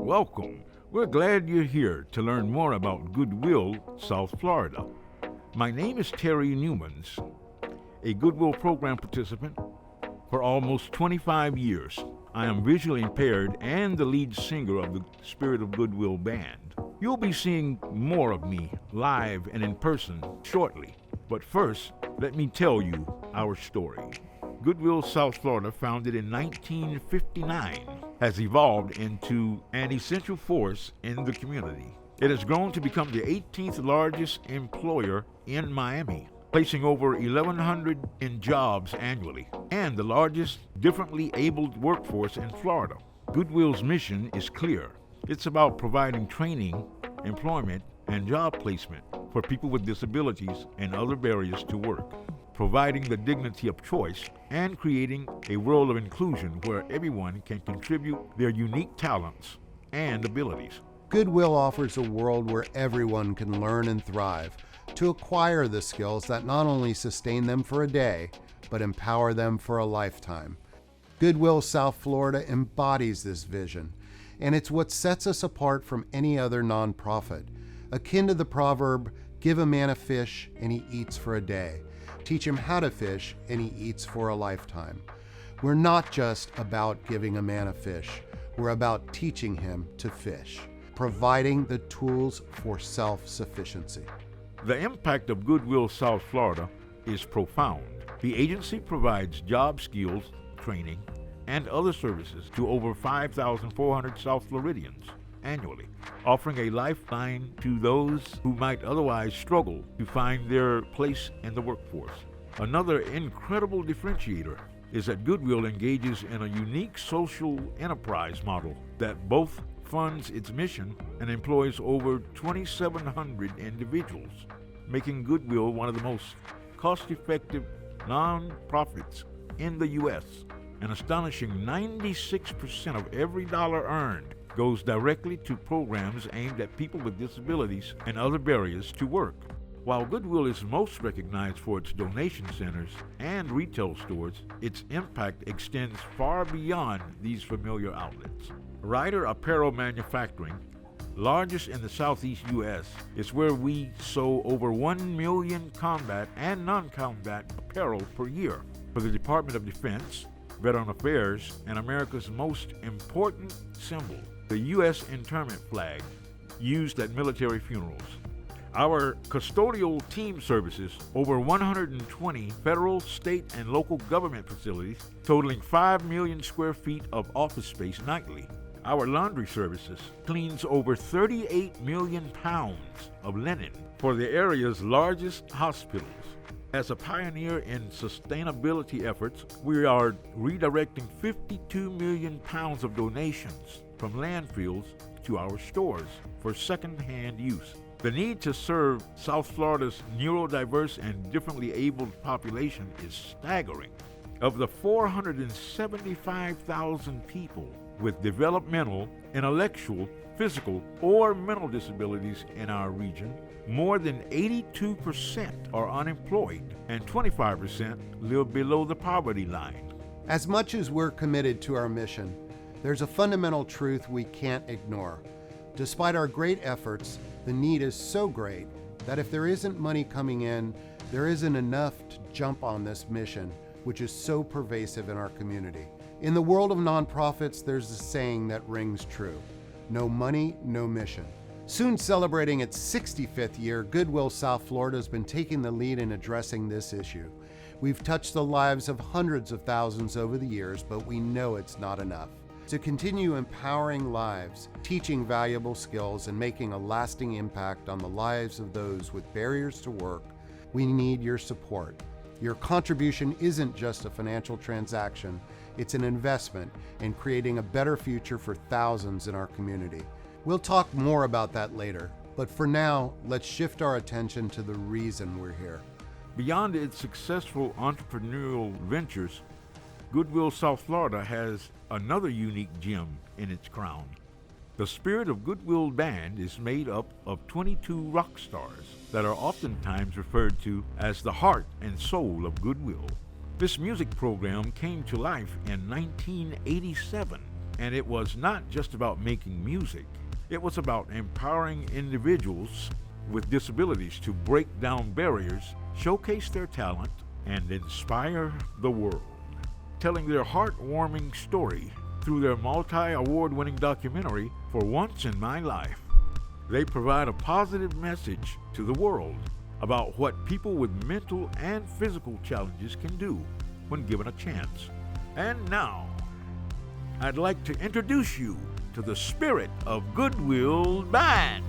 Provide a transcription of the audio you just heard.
Welcome. We're glad you're here to learn more about Goodwill, South Florida. My name is Terry Newmans, a Goodwill program participant for almost 25 years. I am visually impaired and the lead singer of the Spirit of Goodwill band. You'll be seeing more of me live and in person shortly. But first, let me tell you our story. Goodwill, South Florida, founded in 1959, has evolved into an essential force in the community. It has grown to become the 18th largest employer in Miami, placing over 1,100 in jobs annually, and the largest differently abled workforce in Florida. Goodwill's mission is clear. It's about providing training, employment, and job placement for people with disabilities and other barriers to work, providing the dignity of choice, and creating a world of inclusion where everyone can contribute their unique talents and abilities. Goodwill offers a world where everyone can learn and thrive, to acquire the skills that not only sustain them for a day, but empower them for a lifetime. Goodwill South Florida embodies this vision, and it's what sets us apart from any other nonprofit. Akin to the proverb, give a man a fish and he eats for a day. Teach him how to fish and he eats for a lifetime. We're not just about giving a man a fish. We're about teaching him to fish, providing the tools for self-sufficiency. The impact of Goodwill South Florida is profound. The agency provides job skills, training, and other services to over 5,400 South Floridians annually, offering a lifeline to those who might otherwise struggle to find their place in the workforce. Another incredible differentiator is that Goodwill engages in a unique social enterprise model that both funds its mission and employs over 2,700 individuals, making Goodwill one of the most cost-effective nonprofits in the U.S. An astonishing 96% of every dollar earned goes directly to programs aimed at people with disabilities and other barriers to work. While Goodwill is most recognized for its donation centers and retail stores, its impact extends far beyond these familiar outlets. Ryder Apparel Manufacturing, largest in the Southeast U.S., is where we sew over 1 million combat and non-combat apparel per year for the Department of Defense, Veteran Affairs, and America's most important symbol, the U.S. internment flag, used at military funerals. Our custodial team services over 120 federal, state, and local government facilities, totaling 5 million square feet of office space nightly. Our laundry services cleans over 38 million pounds of linen for the area's largest hospitals. As a pioneer in sustainability efforts, we are redirecting 52 million pounds of donations from landfills to our stores for second-hand use. The need to serve South Florida's neurodiverse and differently abled population is staggering. Of the 475,000 people with developmental, intellectual, physical, or mental disabilities in our region, more than 82% are unemployed and 25% live below the poverty line. As much as we're committed to our mission, there's a fundamental truth we can't ignore. Despite our great efforts, the need is so great that if there isn't money coming in, there isn't enough to jump on this mission, which is so pervasive in our community. In the world of nonprofits, there's a saying that rings true: no money, no mission. Soon celebrating its 65th year, Goodwill South Florida has been taking the lead in addressing this issue. We've touched the lives of hundreds of thousands over the years, but we know it's not enough. To continue empowering lives, teaching valuable skills, and making a lasting impact on the lives of those with barriers to work, we need your support. Your contribution isn't just a financial transaction, it's an investment in creating a better future for thousands in our community. We'll talk more about that later, but for now, let's shift our attention to the reason we're here. Beyond its successful entrepreneurial ventures, Goodwill South Florida has another unique gem in its crown. The Spirit of Goodwill band is made up of 22 rock stars that are oftentimes referred to as the heart and soul of Goodwill. This music program came to life in 1987 And it was not just about making music. It was about empowering individuals with disabilities to break down barriers, showcase their talent, and inspire the world. Telling their heartwarming story through their multi-award-winning documentary, For Once in My Life, they provide a positive message to the world about what people with mental and physical challenges can do when given a chance. And now, I'd like to introduce you to the Spirit of Goodwill Band.